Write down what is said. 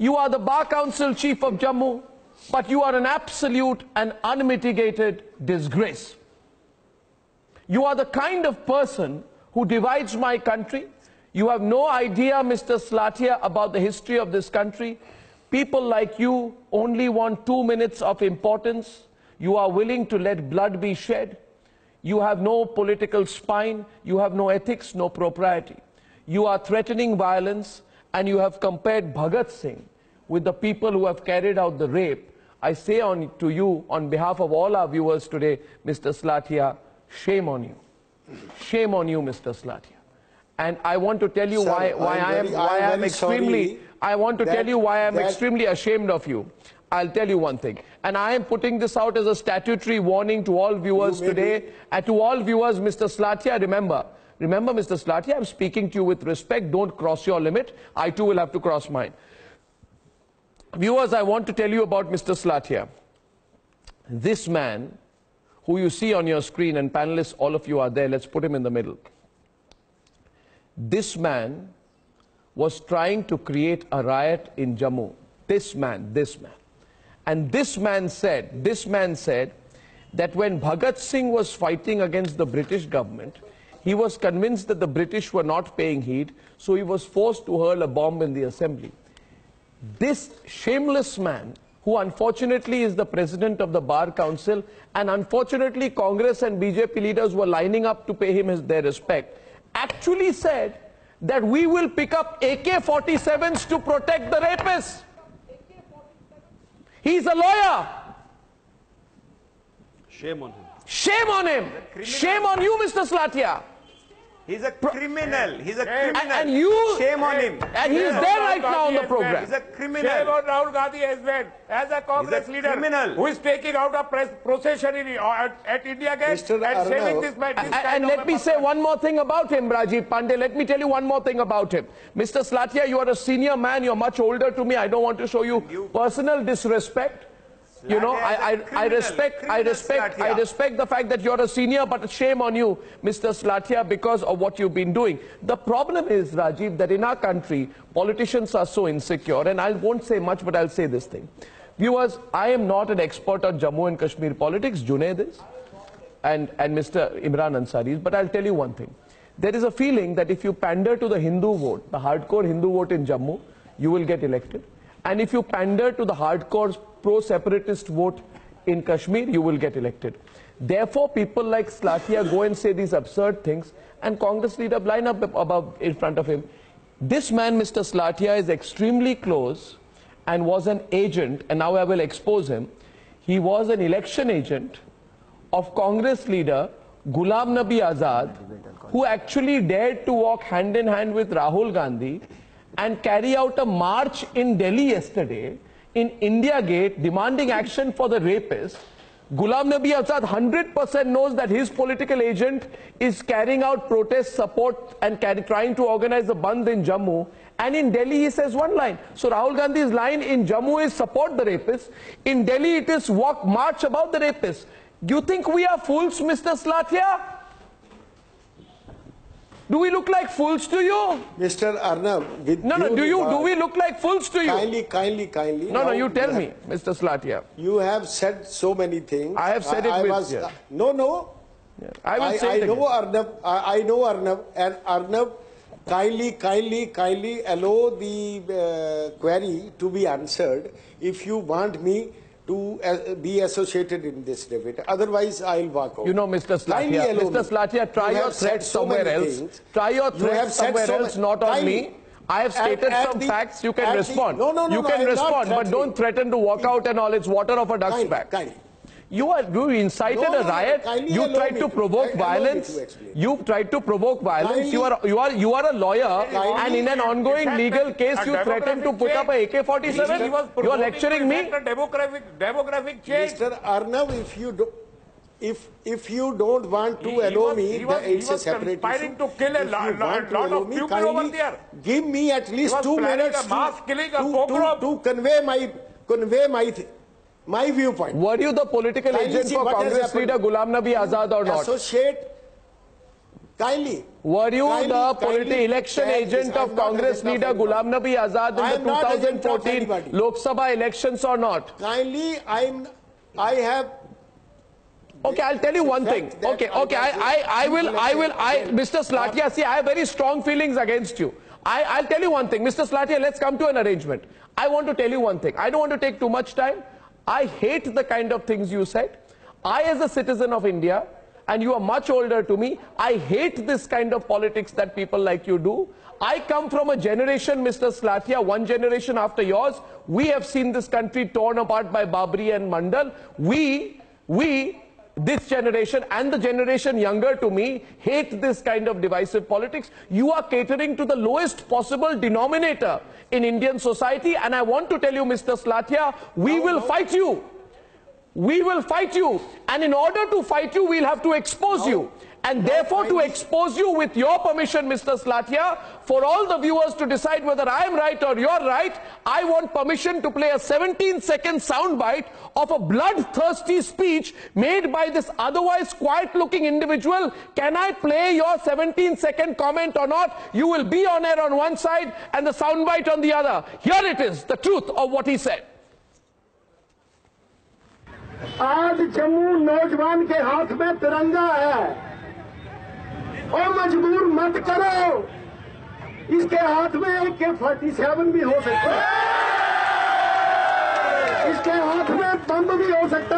You are the Bar Council Chief of Jammu, but you are an absolute and unmitigated disgrace. You are the kind of person who divides my country. You have no idea, Mr. Salathia, about the history of this country. People like you only want 2 minutes of importance. You are willing to let blood be shed. You have no political spine. You have no ethics, no propriety. You are threatening violence, and you have compared Bhagat Singh with the people who have carried out the rape. I say to you, on behalf of all our viewers today, Mr. Salathia, shame on you. Shame on you, Mr. Salathia. And I want to tell you why I am extremely ashamed of you. I'll tell you one thing. And I am putting this out as a statutory warning to all viewers today. And to all viewers, Mr. Salathia, remember, Mr. Salathia, I'm speaking to you with respect. Don't cross your limit. I too will have to cross mine. Viewers, I want to tell you about Mr. Salathia. This man, who you see on your screen, and panelists, all of you are there, let's put him in the middle. This man was trying to create a riot in Jammu. This man. And this man said that when Bhagat Singh was fighting against the British government, he was convinced that the British were not paying heed, so he was forced to hurl a bomb in the assembly. This shameless man, who unfortunately is the president of the Bar Council, and unfortunately Congress and BJP leaders were lining up to pay him their respect, actually said that we will pick up AK-47s to protect the rapists. He's a lawyer. Shame on him. Shame on him. Shame on you, Mr. Salathia. He's a criminal. He's a criminal. And you, shame on him. And he is there right now on the program. He's a criminal. Shame on Rahul Gandhi as well, as a Congress leader who is taking out a procession at India Gate and saving this man. And let me say one more thing about him, Rajiv Pandey. Let me tell you one more thing about him. Mr. Salathia, you are a senior man. You're much older to me. I don't want to show you personal disrespect. You know, I respect the fact that you're a senior, but shame on you, Mr. Salathia, because of what you've been doing. The problem is, Rajiv, that in our country, politicians are so insecure, and I won't say much, but I'll say this thing. Viewers, I am not an expert on Jammu and Kashmir politics. Junaid is, and Mr. Imran Ansari is, but I'll tell you one thing. There is a feeling that if you pander to the Hindu vote, the hardcore Hindu vote in Jammu, you will get elected. And if you pander to the hardcore pro-separatist vote in Kashmir, you will get elected. Therefore, people like Salathia go and say these absurd things, and Congress leader line up in front of him. This man, Mr. Salathia, is extremely close and was an agent, and now I will expose him. He was an election agent of Congress leader Ghulam Nabi Azad, who actually dared to walk hand in hand with Rahul Gandhi and carry out a march in Delhi yesterday in India Gate demanding action for the rapists. Ghulam Nabi Azad 100% knows that his political agent is carrying out protest support and trying to organize a bandh in Jammu. And in Delhi he says one line. So Rahul Gandhi's line in Jammu is support the rapists. In Delhi it is march about the rapists. Do you think we are fools, Mr. Salathia? Do we look like fools to you? Mr. Arnab, do we look like fools to you? Kindly. No, you tell me, Mr. Salathia. You have said so many things. I have said No. Yeah. I will say it again. I know Arnab, and Arnab, kindly allow the query to be answered if you want me to be associated in this debate. Otherwise, I'll walk out. You know, Mr. Salathia, try your threats somewhere else. Try your threats somewhere else, not on me. I have stated some facts. You can respond. You can respond, but don't threaten to walk out and all. It's water off a duck's back. You incited a riot. You tried to provoke violence. You tried to provoke violence. You are a lawyer, and in an ongoing legal case, you threatened to put up a AK-47. You are lecturing me. Demographic change. Mr. Arnab, if you don't want to allow me, it's a separate issue. To kill a lot of people over there. Give me at least 2 minutes to convey my viewpoint. Were you the political agent for Congress leader Ghulam Nabi Azad or not? Kindly. Were you the political election agent of Congress leader Ghulam Nabi Azad in the 2014 Lok Sabha elections or not? Kindly, I have. Okay, I'll tell you one thing. Okay, Mr. Salathia, see, I have very strong feelings against you. I'll tell you one thing. Mr. Salathia, let's come to an arrangement. I want to tell you one thing. I don't want to take too much time. I hate the kind of things you said. I, as a citizen of India, and you are much older to me, I hate this kind of politics that people like you do. I come from a generation, Mr. Salathia, one generation after yours. We have seen this country torn apart by Babri and Mandal. This generation and the generation younger to me hate this kind of divisive politics. You are catering to the lowest possible denominator in Indian society, and I want to tell you, Mr. Salathia, we will fight you. We will fight you, and in order to fight you, we'll have to expose you. And therefore, to expose you, with your permission, Mr. Salathia, for all the viewers to decide whether I am right or you're right, I want permission to play a 17-second soundbite of a bloodthirsty speech made by this otherwise quiet-looking individual. Can I play your 17-second comment or not? You will be on air on one side and the soundbite on the other. Here it is, the truth of what he said. आज जम्मू नौजवान के हाथ में तिरंगा है और मजबूर मत करो, इसके हाथ में AK-47 भी हो सकता है, इसके हाथ में बम भी हो सकता